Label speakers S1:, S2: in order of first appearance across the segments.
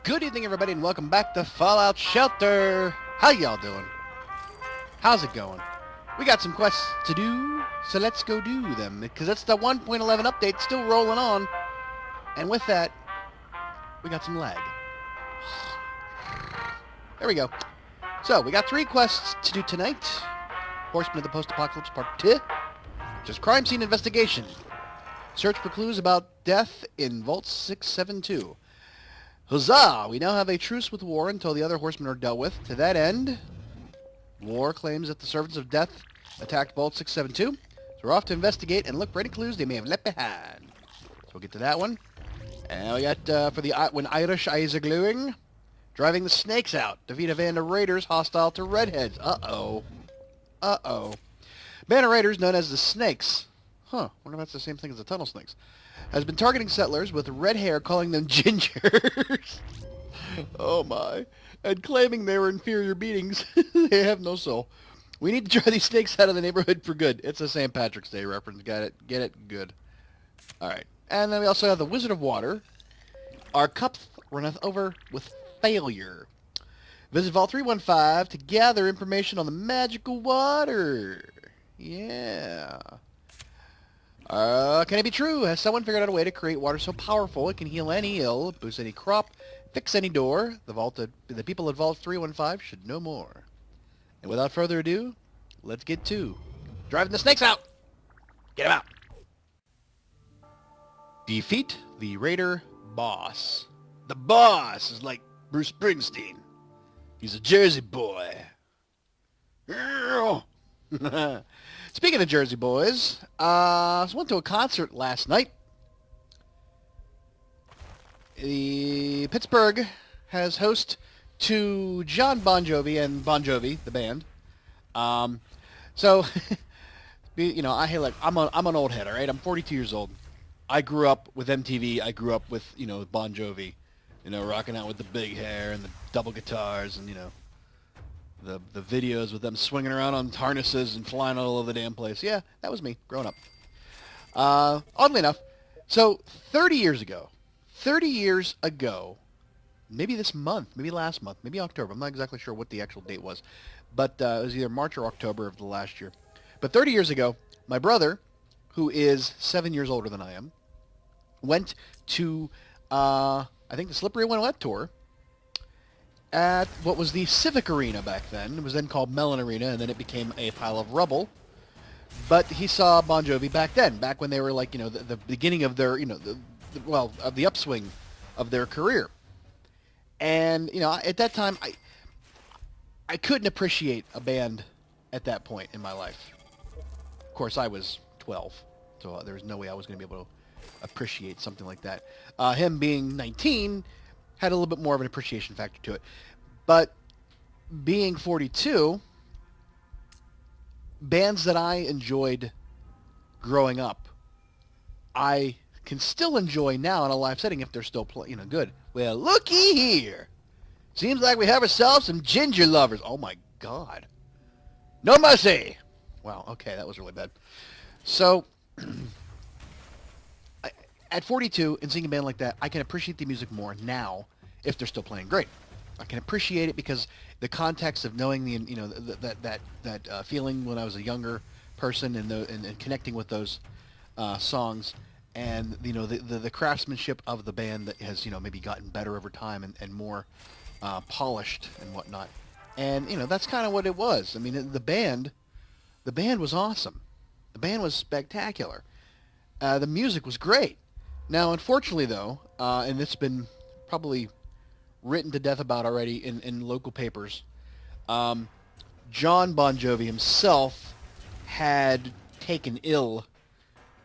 S1: Good evening, everybody, and welcome back to Fallout Shelter. How y'all doing? How's it going? We got some quests to do, so let's go do them, because it's the 1.11 update still rolling on. And with that, we got some lag. There we go. So, we got 3 quests to do tonight. Horsemen of the Post-Apocalypse Part 2. Just crime scene investigation. Search for clues about death in Vault 672. Huzzah! We now have a truce with war until the other horsemen are dealt with. To that end, war claims that the servants of death attacked Vault 672. So we're off to investigate and look for any clues they may have left behind. So we'll get to that one. And we got, for the when Irish eyes are gluing, driving the snakes out. Defeat a band of raiders hostile to redheads. Uh-oh. Uh-oh. Band of raiders known as the Snakes. Huh. Wonder if that's the same thing as the Tunnel Snakes. Has been targeting settlers with red hair, calling them gingers. Oh my. And claiming they were inferior beings. They have no soul. We need to drive these snakes out of the neighborhood for good. It's a St. Patrick's Day reference. Got it? Get it? Good. Alright. And then we also have the Wizard of Water. Our cup runneth over with failure. Visit Vault 315 to gather information on the magical water. Yeah. Can it be true? Has someone figured out a way to create water so powerful it can heal any ill, boost any crop, fix any door? The people at Vault 315 should know more. And without further ado, let's get to driving the snakes out. Get them out. Defeat the raider boss. The boss is like Bruce Springsteen. He's a Jersey boy. Speaking of Jersey boys, I went to a concert last night. The Pittsburgh has host to Jon Bon Jovi and Bon Jovi, the band. So, you know, I'm an old head, all right? I'm 42 years old. I grew up with MTV. I grew up with, you know, Bon Jovi, you know, rocking out with the big hair and the double guitars and, you know, the videos with them swinging around on harnesses and flying all over the damn place. Yeah, that was me, growing up. Oddly enough, so 30 years ago, maybe this month, maybe last month, maybe October, I'm not exactly sure what the actual date was, but it was either March or October of the last year. But 30 years ago, my brother, who is 7 years older than I am, went to, I think, the Slippery When Wet tour, at what was the Civic Arena back then. It was then called Mellon Arena, and then it became a pile of rubble. But he saw Bon Jovi back then, back when they were like, you know, the beginning of their, you know, of the upswing of their career. And, you know, at that time, I couldn't appreciate a band at that point in my life. Of course, I was 12, so there was no way I was going to be able to appreciate something like that. Him being 19 had a little bit more of an appreciation factor to it. But being 42, bands that I enjoyed growing up, I can still enjoy now in a live setting if they're still good. Well, looky here. Seems like we have ourselves some ginger lovers. Oh my God. No mercy. Wow, okay, that was really bad. So, at 42 and seeing a band like that, I can appreciate the music more now if they're still playing great. I can appreciate it because the context of knowing the, you know, that feeling when I was a younger person and connecting with those songs, and, you know, the craftsmanship of the band that has, you know, maybe gotten better over time and more polished and whatnot. And, you know, that's kind of what it was. I mean, the band was awesome. The band was spectacular. The music was great. Now, unfortunately, though, and it's been probably written to death about already in local papers, Jon Bon Jovi himself had taken ill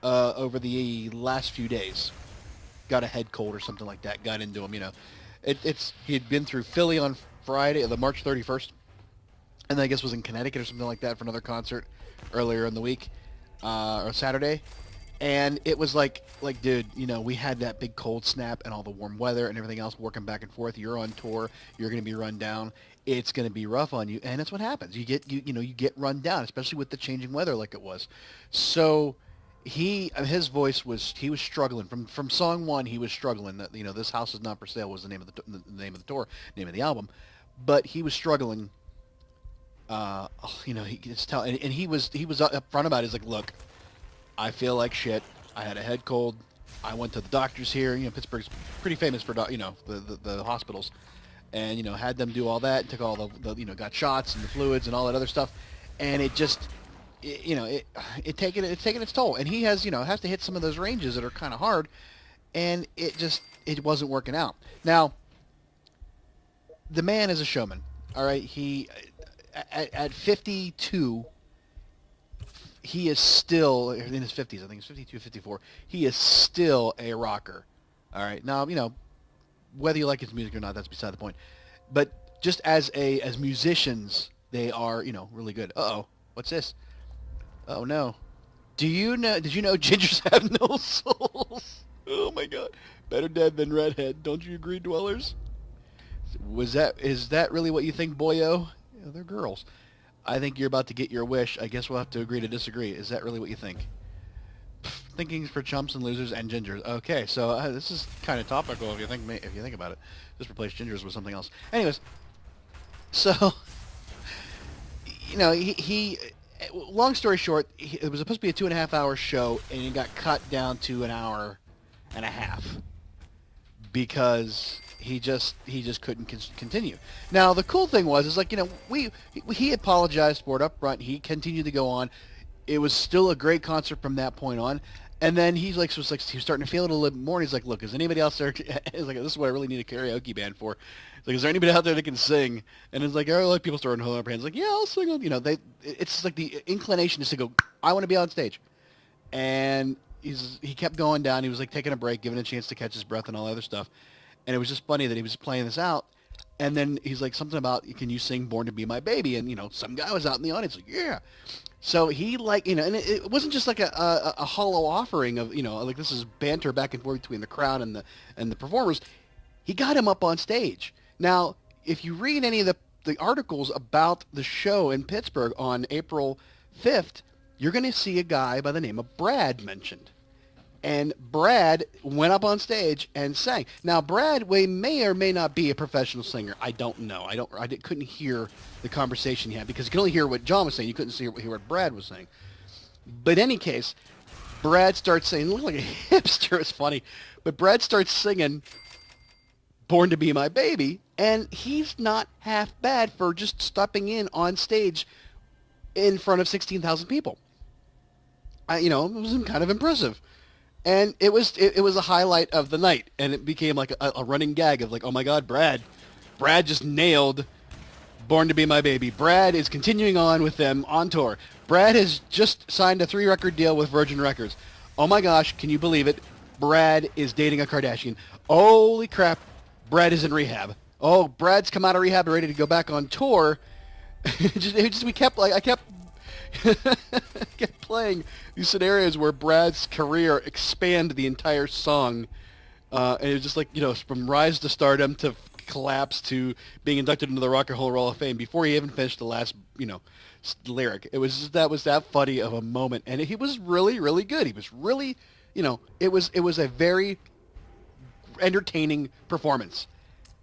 S1: over the last few days. Got a head cold or something like that. Got into him, you know. He had been through Philly on Friday, the March 31st, and then I guess was in Connecticut or something like that for another concert earlier in the week, or Saturday. And it was like, dude, you know, we had that big cold snap and all the warm weather and everything else working back and forth. You're on tour. You're going to be run down. It's going to be rough on you. And that's what happens. You get run down, especially with the changing weather like it was. So his voice was, he was struggling from song one. He was struggling. That, this house is not for sale was the name of the name of the tour, name of the album, but he was struggling. He gets tell, and he was up front about it. He's like, look, I feel like shit. I had a head cold. I went to the doctors here. Pittsburgh's pretty famous for the hospitals, and had them do all that. Took all the got shots and the fluids and all that other stuff, and it just it's taking its toll. And he has has to hit some of those ranges that are kind of hard, and it wasn't working out. Now, the man is a showman. All right, he at 52. He is still in his 50s. I think it's 52, 54. He is still a rocker. All right. Now, whether you like his music or not, that's beside the point. But just as musicians, they are, really good. Uh-oh. What's this? Oh, no. Did you know gingers have no souls? Oh, my God. Better dead than redhead. Don't you agree, dwellers? Is that really what you think, boyo? Yeah, they're girls. I think you're about to get your wish. I guess we'll have to agree to disagree. Is that really what you think? Thinking's for chumps and losers and gingers. Okay, so this is kind of topical if you think about it. Just replace gingers with something else. Anyways, so he long story short, it was supposed to be a 2.5-hour show, and it got cut down to an hour and a half because he just couldn't continue. Now the cool thing was he apologized for it up front. He continued to go on. It was still a great concert from that point on. And then he was starting to feel it a little bit more. And he's like, look, is anybody else there? He's like, this is what I really need a karaoke band for. He's like, is there anybody out there that can sing? And it's like, people starting to hold up hands. Like, yeah, I'll sing. It's like the inclination is to go, I want to be on stage. And he kept going down. He was like taking a break, giving a chance to catch his breath and all that other stuff. And it was just funny that he was playing this out. And then he's like, something about, can you sing Born to Be My Baby? And, some guy was out in the audience like, yeah. So he and it wasn't just like a hollow offering of, like this is banter back and forth between the crowd and the performers. He got him up on stage. Now, if you read any of the articles about the show in Pittsburgh on April 5th, you're going to see a guy by the name of Brad mentioned. And Brad went up on stage and sang. Now, Brad may or may not be a professional singer. I don't know. I couldn't hear the conversation he had because you could only hear what John was saying. You couldn't hear what Brad was saying. But in any case, Brad starts saying, look like a hipster. It's funny. But Brad starts singing Born to Be My Baby, and he's not half bad for just stepping in on stage in front of 16,000 people. It was kind of impressive. And it was a highlight of the night, and it became like a running gag of like, oh my God, Brad just nailed Born to Be My Baby. Brad is continuing on with them on tour. Brad has just signed a 3-record deal with Virgin Records. Oh my gosh, can you believe it? Brad is dating a Kardashian. Holy crap, Brad is in rehab. Oh, Brad's come out of rehab and ready to go back on tour. I kept kept playing these scenarios where Brad's career expanded the entire song, and it was just like from rise to stardom to collapse to being inducted into the Rock and Roll Hall of Fame before he even finished the last lyric. It was just, that was that funny of a moment, and he was really, really good. He was really it was a very entertaining performance,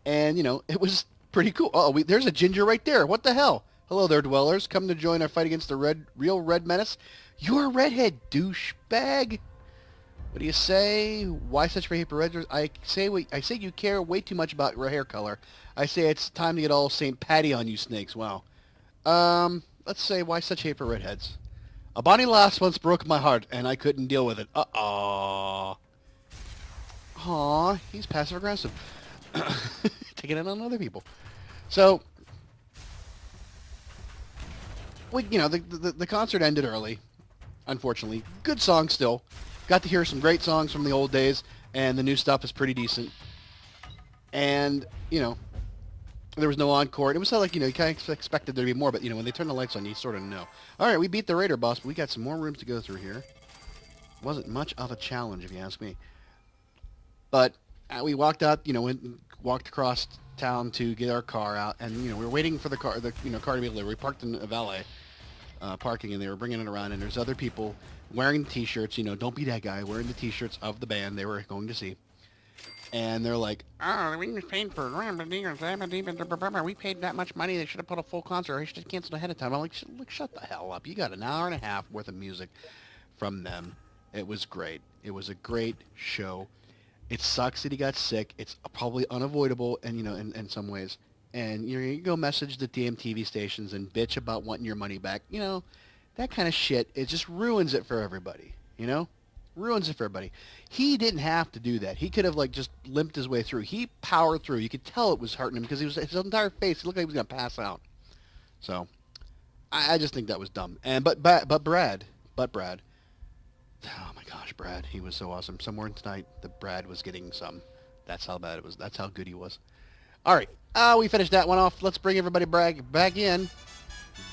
S1: and it was pretty cool. Oh, there's a ginger right there. What the hell? Hello there, dwellers. Come to join our fight against the real red menace. You're a redhead, douchebag. What do you say? Why such hate for redheads? I say you care way too much about your hair color. I say it's time to get all St. Patty on you snakes. Wow. Let's say why such hate for redheads. A bonny lass once broke my heart, and I couldn't deal with it. Aw, he's passive-aggressive. Taking it on other people. So, the concert ended early, unfortunately. Good song still. Got to hear some great songs from the old days, and the new stuff is pretty decent. And, there was no encore. It was like, you kind of expected there to be more, but, when they turn the lights on, you sort of know. All right, we beat the Raider boss, but we got some more rooms to go through here. Wasn't much of a challenge, if you ask me. But we walked out, walked across town to get our car out, and we were waiting for the car to be delivered. We parked in a valet parking, and they were bringing it around, and there's other people wearing the T-shirts. Don't be that guy. Wearing the T-shirts of the band they were going to see. And they're like, oh, we paid for we paid that much money. They should have put a full concert. They should have canceled ahead of time. I'm like, shut the hell up. You got an hour and a half worth of music from them. It was great. It was a great show. It sucks that he got sick. It's probably unavoidable, and in some ways. And you go message the damn TV stations and bitch about wanting your money back. That kind of shit. It just ruins it for everybody. Ruins it for everybody. He didn't have to do that. He could have just limped his way through. He powered through. You could tell it was hurting him because his entire face, he looked like he was gonna pass out. So, I just think that was dumb. And but Brad, oh my gosh, Brad, he was so awesome. Somewhere tonight, the Brad was getting some. That's how bad it was. That's how good he was. All right, we finished that one off. Let's bring everybody back in.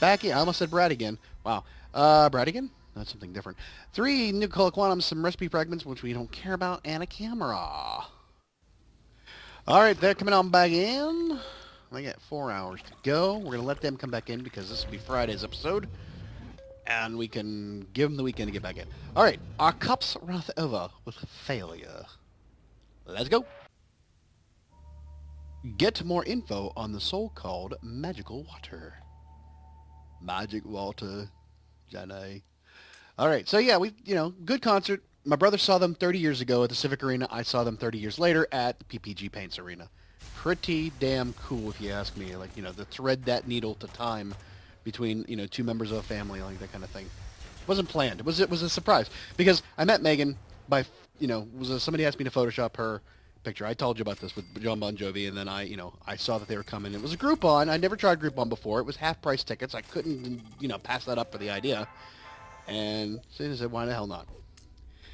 S1: I almost said Brad again. Wow, Brad again. That's something different. 3 Nuka-Cola Quantums, some recipe fragments, which we don't care about, and a camera. All right, they're coming on back in. I got 4 hours to go. We're going to let them come back in because this will be Friday's episode. And we can give them the weekend to get back in. All right, our cups runneth over with failure. Let's go. Get more info on the so-called magical water. Magic water, Jenny. All right, so yeah, good concert. My brother saw them 30 years ago at the Civic Arena. I saw them 30 years later at the PPG Paints Arena. Pretty damn cool, if you ask me. To thread that needle to time between, 2 members of a family, like that kind of thing. It wasn't planned. It was a surprise because I met Megan by, somebody asked me to Photoshop her picture. I told you about this with Jon Bon Jovi, and then I saw that they were coming. It was a Groupon. I never tried Groupon before. It was half-price tickets. I couldn't, pass that up for the idea. And so I said, why the hell not?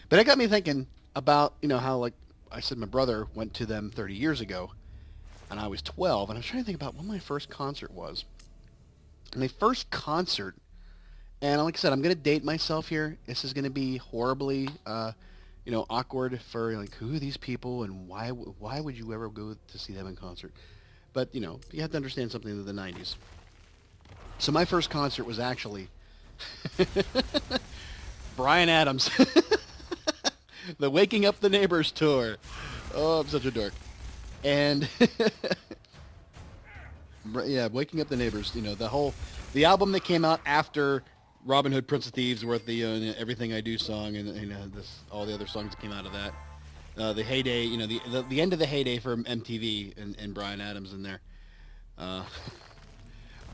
S1: But it got me thinking about, how, I said my brother went to them 30 years ago, and I was 12, and I was trying to think about when my first concert was. My first concert, and like I said, I'm going to date myself here. This is going to be horribly, awkward for, who are these people, and why would you ever go to see them in concert? But, you have to understand something of the 90s. So my first concert was actually Bryan Adams. The Waking Up the Neighbors tour. Oh, I'm such a dork. And yeah, Waking Up the Neighbors, the album that came out after Robin Hood, Prince of Thieves, Worth the Everything I Do song, and all the other songs that came out of that. The heyday, the end of the heyday for MTV and Bryan Adams in there.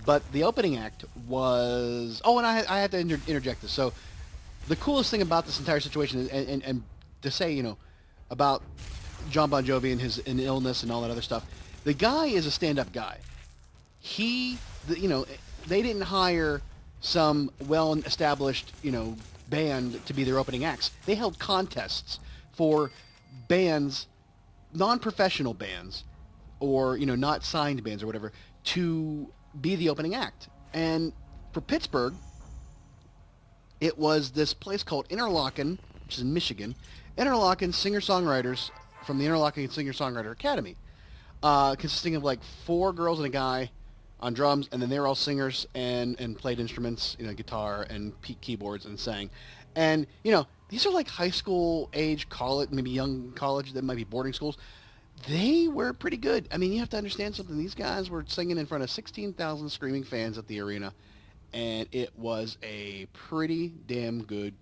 S1: But the opening act was... Oh, and I had to interject this. So the coolest thing about this entire situation is, and to say, about Jon Bon Jovi and his illness and all that other stuff, the guy is a stand-up guy. They didn't hire some well-established, band to be their opening acts. They held contests for bands, non-professional bands, or, not signed bands or whatever, to be the opening act. And for Pittsburgh, it was this place called Interlochen, which is in Michigan. Interlochen singer-songwriters from the Interlochen Singer-Songwriter Academy, consisting of 4 girls and a guy on drums, and then they were all singers and played instruments, guitar and keyboards and sang. And, these are high school age college, maybe young college, that might be boarding schools. They were pretty good. I mean, you have to understand something. These guys were singing in front of 16,000 screaming fans at the arena, and it was a pretty damn good,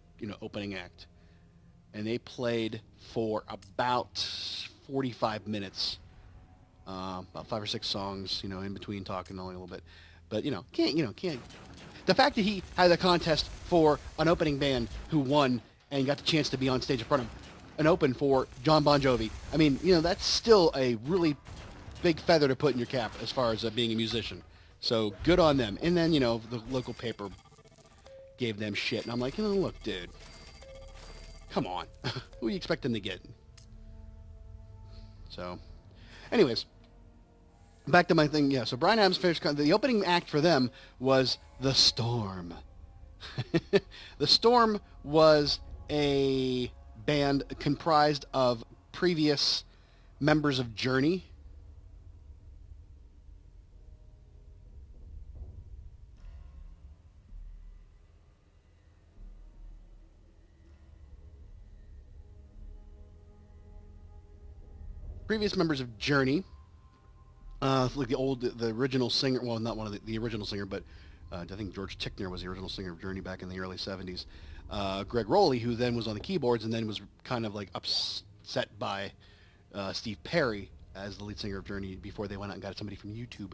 S1: opening act. And they played for about 45 minutes, about 5 or 6 songs, in between talking only a little bit. But, can't. The fact that he had a contest for an opening band who won and got the chance to be on stage in front of him, an open for Jon Bon Jovi. I mean, that's still a really big feather to put in your cap as far as being a musician. So good on them. And then, the local paper gave them shit. And I'm like, look, dude, come on. Who are you expecting to get? So, anyways, back to my thing. Yeah, so Bryan Adams finished. The opening act for them was The Storm. The Storm was a band comprised of previous members of Journey.
S2: previous members of Journey, like the original singer, well, not one of the original singer, but I think George Tickner was the original singer of Journey back in the early 70s. Greg Rowley, who then was on the keyboards and then was kind of like upset by Steve Perry as the lead singer of Journey before they went out and got somebody from YouTube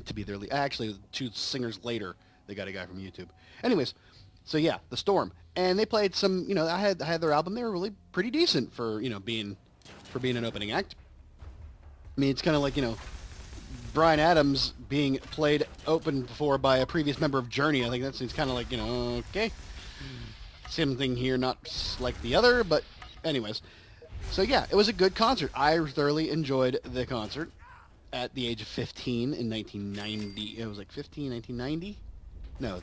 S2: to be their lead. Actually, 2 singers later, they got a guy from YouTube. Anyways, so yeah, The Storm. And they played some, I had their album. They were really pretty decent for, being an opening act. I mean, it's kind of like, Bryan Adams being played open for by a previous member of Journey. I think that seems kind of like, okay. Same thing here, not like the other, but anyways. So yeah, it was a good concert. I thoroughly enjoyed the concert at the age of 15 in 1990. It was like 1990? No,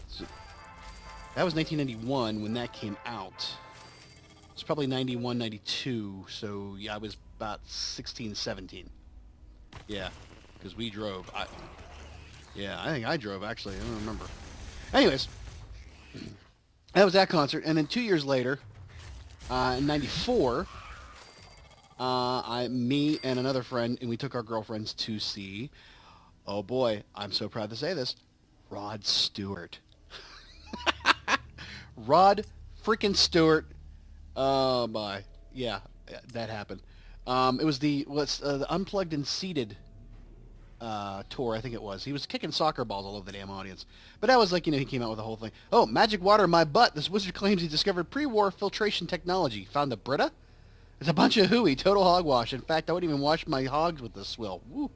S2: that was 1991 when that came out. It's probably 91, 92, so yeah, I was about 16, 17. Yeah, because we drove. I think I drove, actually. I don't remember. Anyways, that was that concert. And then 2 years later, in 94, me and another friend, and we took our girlfriends to see, oh boy, I'm so proud to say this, Rod Stewart. Rod freaking Stewart. Oh my. Yeah, that happened. It was the Unplugged and Seated tour, I think it was. He was kicking soccer balls all over the damn audience. But that was like, he came out with the whole thing. Oh, magic water in my butt. This wizard claims he discovered pre-war filtration technology. Found the Brita? It's a bunch of hooey, total hogwash. In fact, I wouldn't even wash my hogs with this swill. Woo.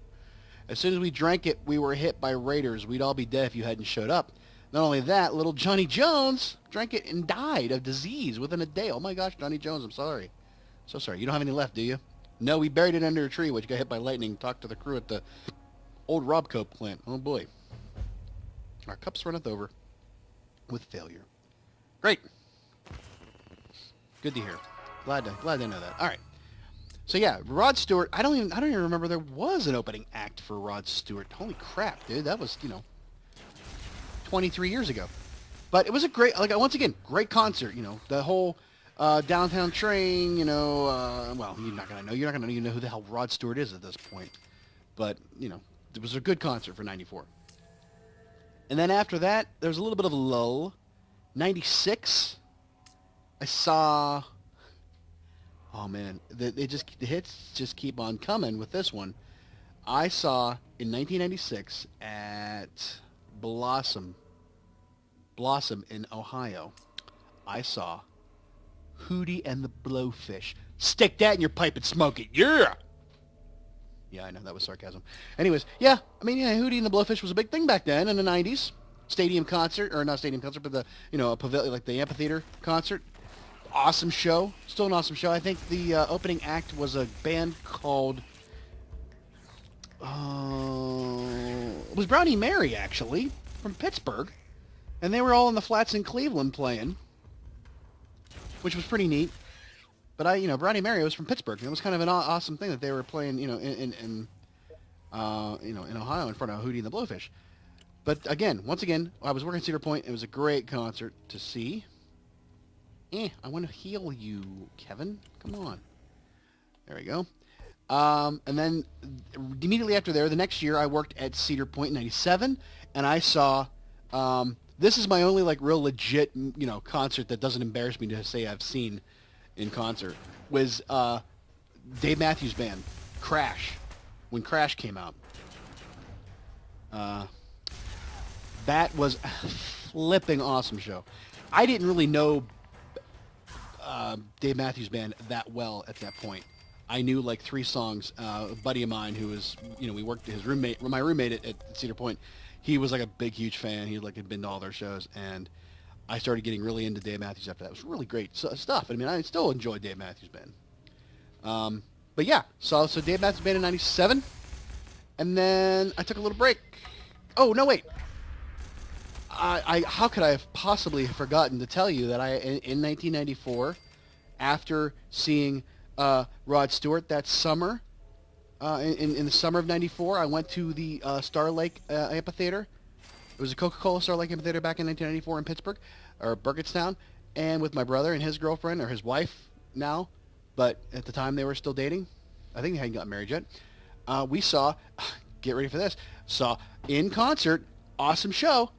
S2: As soon as we drank it, we were hit by raiders. We'd all be dead if you hadn't showed up. Not only that, little Johnny Jones drank it and died of disease within a day. Oh my gosh, Johnny Jones, I'm sorry. So sorry. You don't have any left, do you? No, we buried it under a tree, which got hit by lightning. Talked to the crew at the old Rob Cope plant. Oh boy. Our cups runneth over with failure. Great. Good to hear. Glad to know that. All right. So yeah, Rod Stewart. I don't even remember there was an opening act for Rod Stewart. Holy crap, dude. That was 23 years ago. But it was a great, once again, great concert. The whole downtown train. Well, you're not gonna even know who the hell Rod Stewart is at this point. But it was a good concert for '94. And then after that, there was a little bit of a lull. '96, I saw. Oh man, the hits just keep on coming with this one. I saw in 1996 at Blossom in Ohio. I saw Hootie and the Blowfish. Stick that in your pipe and smoke it. Yeah. Yeah, I know that was sarcasm. Anyways, yeah, Hootie and the Blowfish was a big thing back then in the 90s. Stadium concert, or not stadium concert, but a pavilion, like the amphitheater concert. Awesome show. Still an awesome show. I think the opening act was a band called... it was Brownie Mary, actually, from Pittsburgh. And they were all in the flats in Cleveland playing, which was pretty neat. But Brownie Mary was from Pittsburgh. And it was kind of an awesome thing that they were playing, in Ohio in front of Hootie and the Blowfish. But once again, I was working at Cedar Point. It was a great concert to see. I want to heal you, Kevin. Come on. There we go. And then immediately after there, the next year, I worked at Cedar Point in '97, and I saw. This is my only real legit concert that doesn't embarrass me to say I've seen in concert. Was Dave Matthews Band, Crash, when Crash came out. That was a flipping awesome show. I didn't really know Dave Matthews Band that well at that point. I knew 3 songs. A buddy of mine who was, we worked, my roommate at Cedar Point, he was a big, huge fan. He had been to all their shows, and I started getting really into Dave Matthews after that. It was really great stuff. I still enjoy Dave Matthews Band. But yeah, so Dave Matthews Band in '97, and then I took a little break. Oh, no, wait. How could I have possibly forgotten to tell you that in 1994, after seeing Rod Stewart that summer, in the summer of '94, I went to the Star Lake Amphitheater. It was a Coca-Cola Star Lake Amphitheater back in 1994 in Pittsburgh, or Burgettstown, and with my brother and his girlfriend, or his wife now, but at the time they were still dating. I think they hadn't gotten married yet. We saw, get ready for this, saw in concert, awesome show,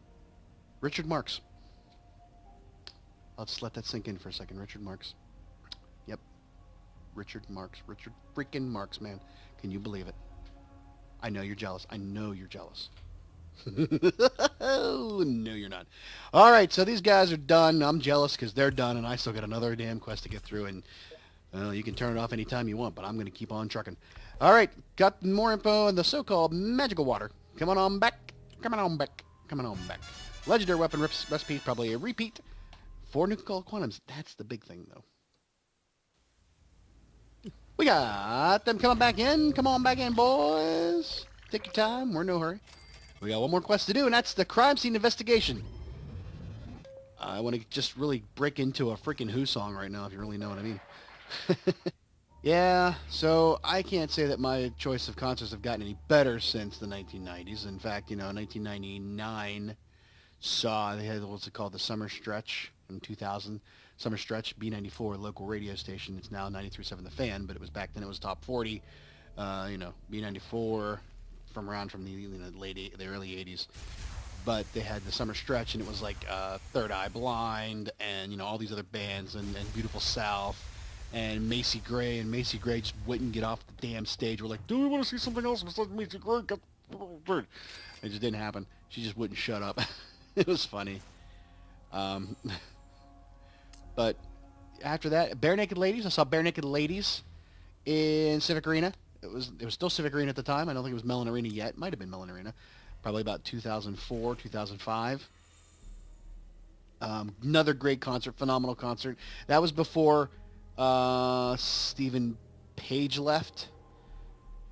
S2: Richard Marx. I'll just let that sink in for a second. Richard Marx. Yep. Richard Marx. Richard freaking Marx, man. Can you believe it? I know you're jealous. I know you're jealous. No, you're not. All right, so these guys are done. I'm jealous because they're done, and I still got another damn quest to get through, and you can turn it off anytime you want, but I'm going to keep on trucking. All right, got more info on the so-called magical water. Come on back. Coming on back. Coming on back. Legendary weapon recipe, probably a repeat. 4 nuclear quantums. That's the big thing, though. We got them coming back in. Come on back in, boys. Take your time. We're in no hurry. We got one more quest to do, and that's the crime scene investigation. I want to just really break into a freaking Who song right now, if you really know what I mean. Yeah, so I can't say that my choice of concerts have gotten any better since the 1990s. In fact, 1999 saw, they had what's it called, the Summer Stretch in 2000. Summer Stretch, B94, local radio station. It's now 93.7 The Fan, but it was back then it was top 40. B94 from the early 80s. But they had the Summer Stretch, and it was like Third Eye Blind and, all these other bands and Beautiful South and Macy Gray. And Macy Gray just wouldn't get off the damn stage. We're like, do we want to see something else besides Macy Gray? It just didn't happen. She just wouldn't shut up. It was funny. But after that, Bare Naked Ladies. I saw Bare Naked Ladies in Civic Arena. It was still Civic Arena at the time. I don't think it was Mellon Arena yet. It might have been Mellon Arena. Probably about 2004, 2005. Another great concert, phenomenal concert. That was before Stephen Page left.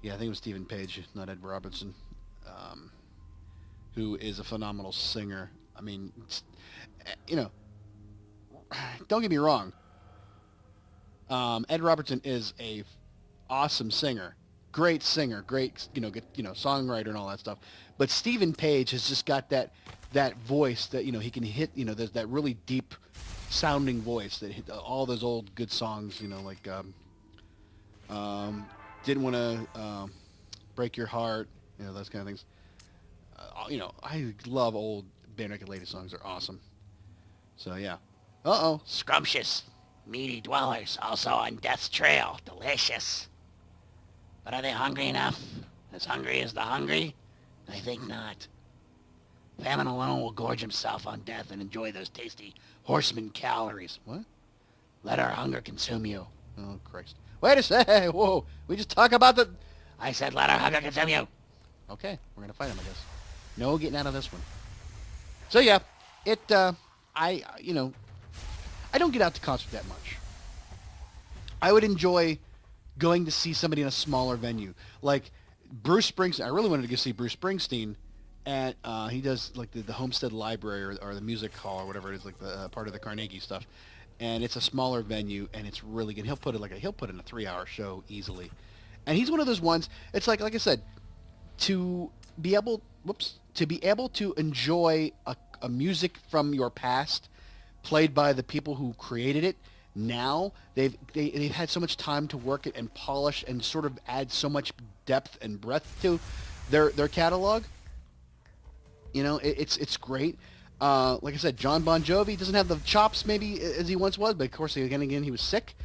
S2: Yeah, I think it was Stephen Page, not Ed Robertson, who is a phenomenal singer. I mean, don't get me wrong. Ed Robertson is a awesome singer, great singer, great songwriter and all that stuff. But Stephen Page has just got that voice that he can hit. There's that really deep sounding voice that hit all those old good songs. Like Didn't Want to Break Your Heart. Those kind of things. I love old Bare Naked Ladies songs. They're awesome. So yeah.
S3: Scrumptious, meaty dwellers, also on Death's Trail. Delicious. But are they hungry enough? As hungry as the hungry? I think not. Famine alone will gorge himself on death and enjoy those tasty Horsemen calories.
S2: What?
S3: Let our hunger consume you.
S2: Oh, Christ. Wait a sec. Whoa. We just talk about the...
S3: I said let our hunger consume you.
S2: Okay. We're going to fight him, I guess. No getting out of this one. So, yeah. I don't get out to concert that much. I would enjoy going to see somebody in a smaller venue. Like Bruce Springsteen. I really wanted to go see Bruce Springsteen at, he does like the Homestead Library or the Music Hall or whatever it is, like the part of the Carnegie stuff. And it's a smaller venue and it's really good. He'll put in a 3-hour show easily. And he's one of those ones, it's like I said, to be able to enjoy a music from your past played by the people who created it. Now they've had so much time to work it and polish and sort of add so much depth and breadth to their catalog. It's great. Like I said, Jon Bon Jovi doesn't have the chops maybe as he once was, but of course again he was sick.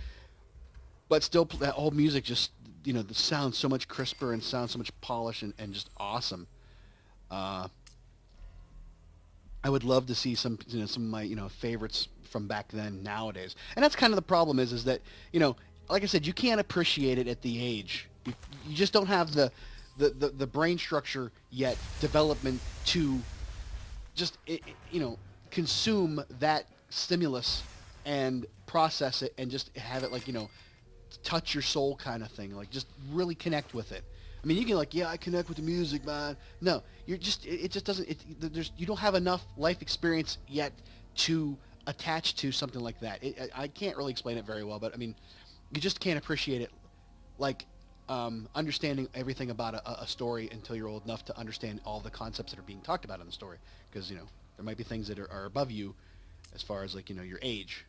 S2: But still, that whole music just the sounds so much crisper and sounds so much polished and just awesome. I would love to see some of my favorites from back then nowadays. And that's kind of the problem is that, like I said, you can't appreciate it at the age. You just don't have the brain structure yet, development to just, consume that stimulus and process it and just have it touch your soul kind of thing. Like just really connect with it. I mean, you can I connect with the music, man. No, it just doesn't, you don't have enough life experience yet to attach to something like that. I can't really explain it very well, but I mean, you just can't appreciate it understanding everything about a story until you're old enough to understand all the concepts that are being talked about in the story. Because, there might be things that are above you as far as your age.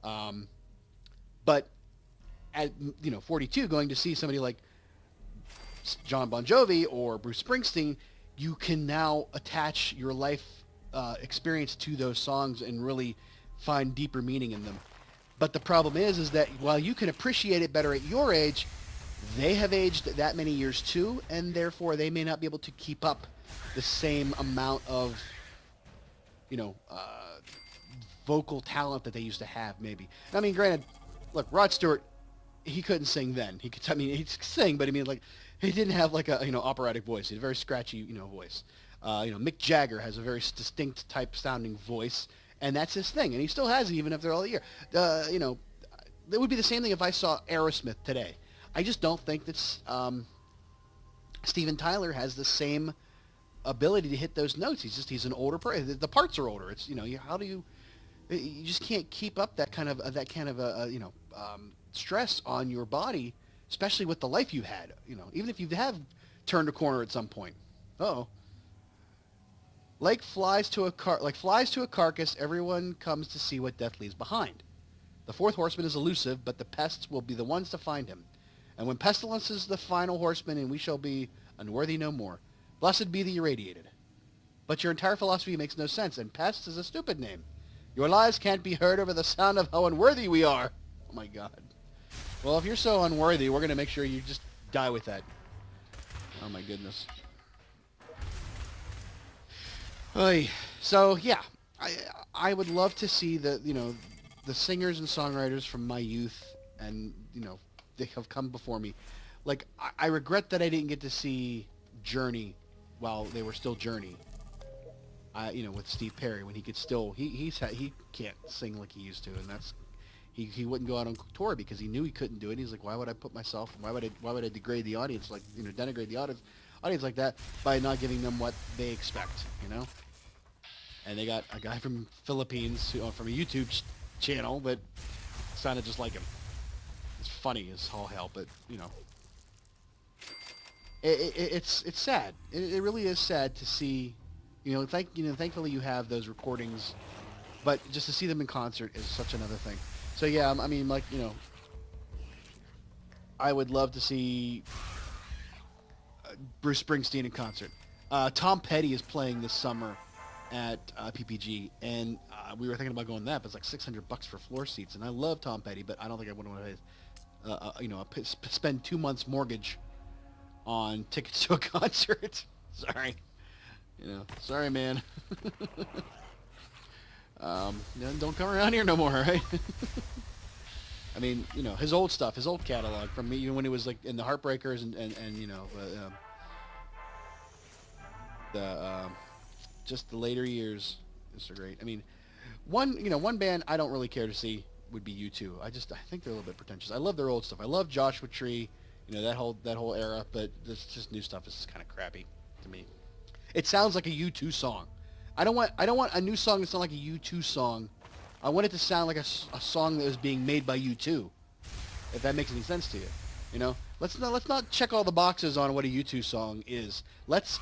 S2: But at 42, going to see somebody like Jon Bon Jovi or Bruce Springsteen, you can now attach your life experience to those songs and really find deeper meaning in them. But the problem is that while you can appreciate it better at your age, they have aged that many years too, and therefore they may not be able to keep up the same amount of, vocal talent that they used to have, maybe. I mean, granted, look, Rod Stewart, he couldn't sing then. He could could sing, but he didn't have like a, operatic voice. He had a very scratchy, voice. Mick Jagger has a very distinct type sounding voice, and that's his thing, and he still has it even after all the year. It would be the same thing if I saw Aerosmith today. I just don't think that Steven Tyler has the same ability to hit those notes. He's an older person. The parts are older. It's, how do you just can't keep up that kind of stress on your body, especially with the life you had, even if you have turned a corner at some point. Uh-oh. Like flies to a carcass, everyone comes to see what death leaves behind. The fourth horseman is elusive, but the pests will be the ones to find him. And when pestilence is the final horseman, and we shall be unworthy no more. Blessed be the irradiated. But your entire philosophy makes no sense, and pest is a stupid name. Your lies can't be heard over the sound of how unworthy we are. Oh my God. Well, if you're so unworthy, we're going to make sure you just die with that. Oh my goodness. Oy. So yeah, I would love to see the singers and songwriters from my youth, and they have come before me. Like I regret that I didn't get to see Journey while they were still Journey. With Steve Perry, when he could still he can't sing like he used to, and that's he wouldn't go out on tour because he knew he couldn't do it. He's like, why would I put myself? Why would I degrade the audience, like denigrate the audience like that by not giving them what they expect, And they got a guy from Philippines from a YouTube channel that sounded just like him. It's funny as all hell, but it's sad. It really is sad to see. Thankfully you have those recordings, but just to see them in concert is such another thing. So yeah, I would love to see Bruce Springsteen in concert. Tom Petty is playing this summer at PPG, and we were thinking about going that, but it's like $600 for floor seats, and I love Tom Petty, but I don't think I would want to, spend 2 months mortgage on tickets to a concert. Sorry. Sorry, man. Don't come around here no more, right? I mean, his old stuff, his old catalog from me, when he was like in the Heartbreakers and just the later years is so great. I mean, one band I don't really care to see would be U2. I think they're a little bit pretentious. I love their old stuff. I love Joshua Tree, that whole era, but this just new stuff is just kind of crappy to me. It sounds like a U2 song. I don't want a new song to sound like a U2 song. I want it to sound like a song that was being made by U2. If that makes any sense to you, Let's not check all the boxes on what a U2 song is. Let's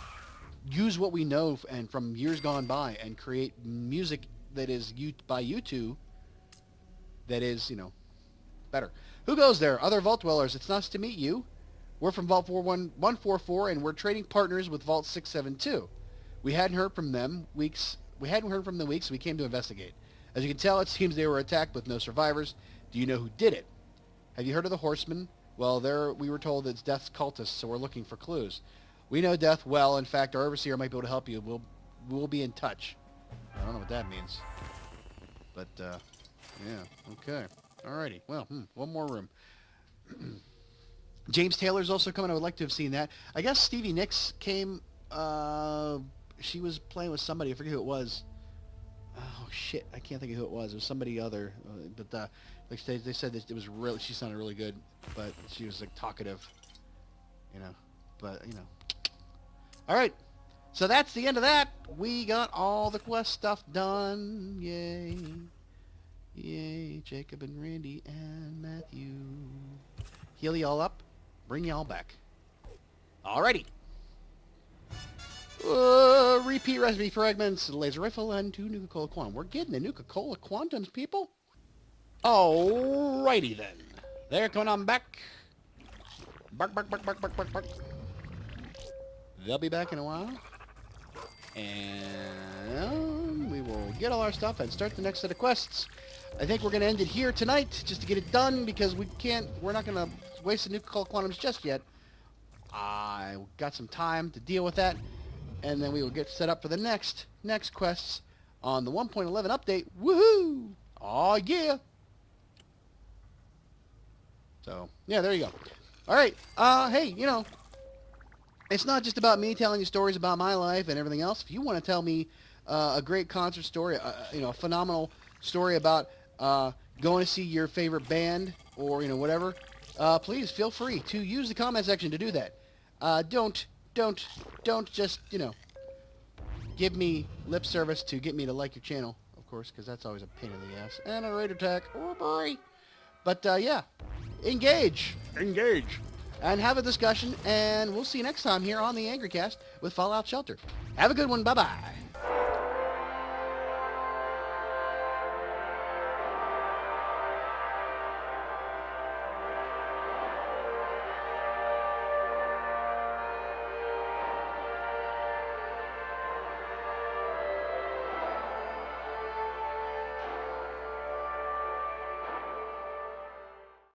S2: use what we know and from years gone by and create music that is by U2 that is, better. Who goes there? Other Vault Dwellers. It's nice to meet you. We're from Vault 144, and we're trading partners with Vault 672. We hadn't heard from them weeks, so we came to investigate. As you can tell, it seems they were attacked with no survivors. Do you know who did it? Have you heard of the Horsemen? Well, we were told it's Death's cultists, so we're looking for clues. We know Death well. In fact, our overseer might be able to help you. We'll be in touch. I don't know what that means. But, yeah, okay. Alrighty. Well, one more room. James Taylor's also coming. I would like to have seen that. I guess Stevie Nicks came. She was playing with somebody. I forget who it was. Oh shit! I can't think of who it was. It was somebody other. But they said that it was really. She sounded really good, but she was like talkative. But All right. So that's the end of that. We got all the quest stuff done. Yay! Yay! Jacob and Randy and Matthew. Heal y'all up. Bring y'all back. Alrighty. Repeat recipe fragments, laser rifle, and 2 Nuka-Cola Quantum. We're getting the Nuka-Cola Quantums, people. Alrighty then. They're coming on back. Bark, bark, bark, bark, bark, bark, bark. They'll be back in a while. And we will get all our stuff and start the next set of quests. I think we're going to end it here tonight just to get it done because we're not going to waste the nuclear quantums just yet. I got some time to deal with that. And then we will get set up for the next quests on the 1.11 update. Woohoo! Oh yeah! So, yeah, there you go. All right. Hey, it's not just about me telling you stories about my life and everything else. If you want to tell me a great concert story, a phenomenal story about going to see your favorite band or, whatever, please feel free to use the comment section to do that. Don't just, give me lip service to get me to like your channel, of course, because that's always a pain in the ass. And a raid attack. Oh, boy. But, yeah. Engage. And have a discussion, and we'll see you next time here on the Angry Cast with Fallout Shelter. Have a good one. Bye-bye.